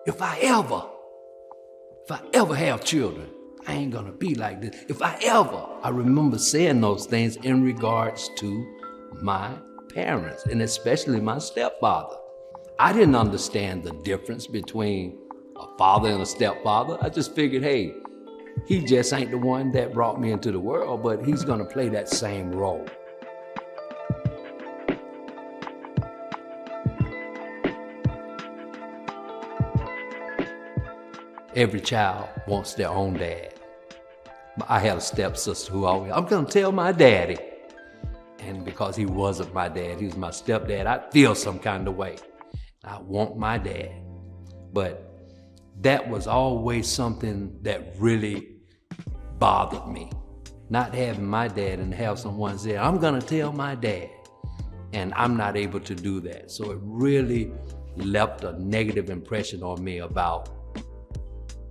if I ever have children, I ain't gonna be like this. I remember saying those things in regards to my parents, and especially my stepfather. I didn't understand the difference between a father and a stepfather. I just figured, hey, he just ain't the one that brought me into the world, but he's gonna play that same role. Every child wants their own dad. I had a stepsister who always, I'm gonna tell my daddy. And because he wasn't my dad, he was my stepdad, I feel some kind of way. I want my dad. But that was always something that really bothered me. Not having my dad and have someone say, I'm gonna tell my dad. And I'm not able to do that. So it really left a negative impression on me about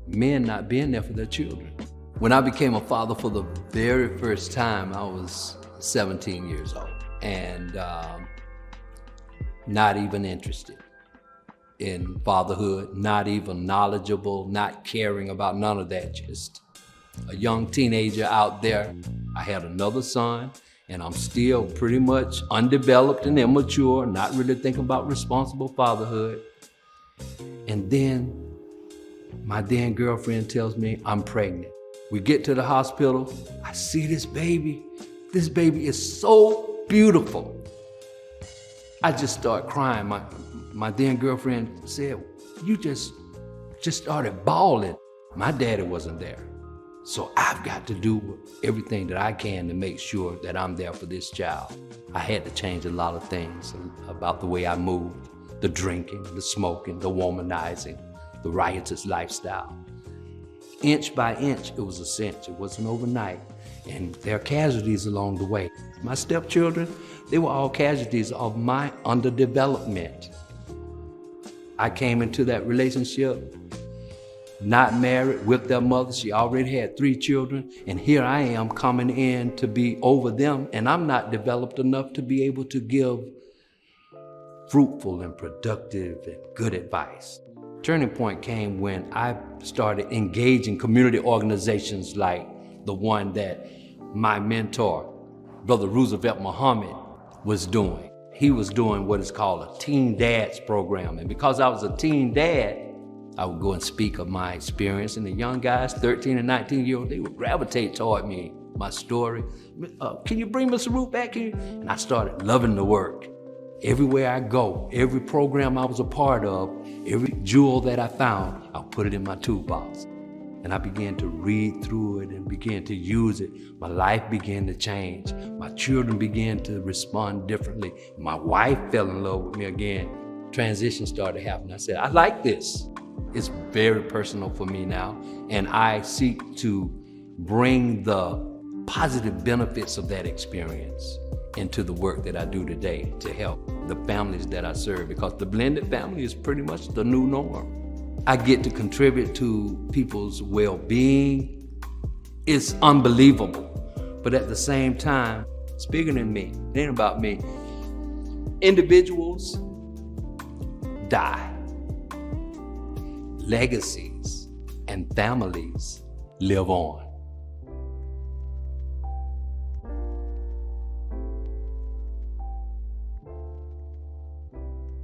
men not being there for their children. When I became a father for the very first time, I was 17 years old and not even interested in fatherhood, not even knowledgeable, not caring about none of that. Just a young teenager out there. I had another son, and I'm still pretty much undeveloped and immature, not really thinking about responsible fatherhood. And then my then girlfriend tells me I'm pregnant. We get to the hospital, I see this baby. This baby is so beautiful. I just start crying. My then girlfriend said, you just started bawling. My daddy wasn't there. So I've got to do everything that I can to make sure that I'm there for this child. I had to change a lot of things about the way I moved, the drinking, the smoking, the womanizing, the riotous lifestyle. Inch by inch, it was a cinch. It wasn't overnight. And there are casualties along the way. My stepchildren, they were all casualties of my underdevelopment. I came into that relationship not married with their mother. She already had 3 children. And here I am coming in to be over them. And I'm not developed enough to be able to give fruitful and productive and good advice. Turning point came when I started engaging community organizations like the one that my mentor, Brother Roosevelt Muhammad, was doing. He was doing what is called a Teen Dads program. And because I was a teen dad, I would go and speak of my experience. And the young guys, 13 and 19-year-olds, they would gravitate toward me, my story. Can you bring Mr. Root back here? And I started loving the work. Everywhere I go, every program I was a part of, every jewel that I found, I'll put it in my toolbox. And I began to read through it and began to use it. My life began to change. My children began to respond differently. My wife fell in love with me again. Transition started happening. I said, I like this. It's very personal for me now. And I seek to bring the positive benefits of that experience into the work that I do today to help the families that I serve, because the blended family is pretty much the new norm. I get to contribute to people's well-being. It's unbelievable. But at the same time, it's bigger than me. It ain't about me. Individuals die. Legacies and families live on.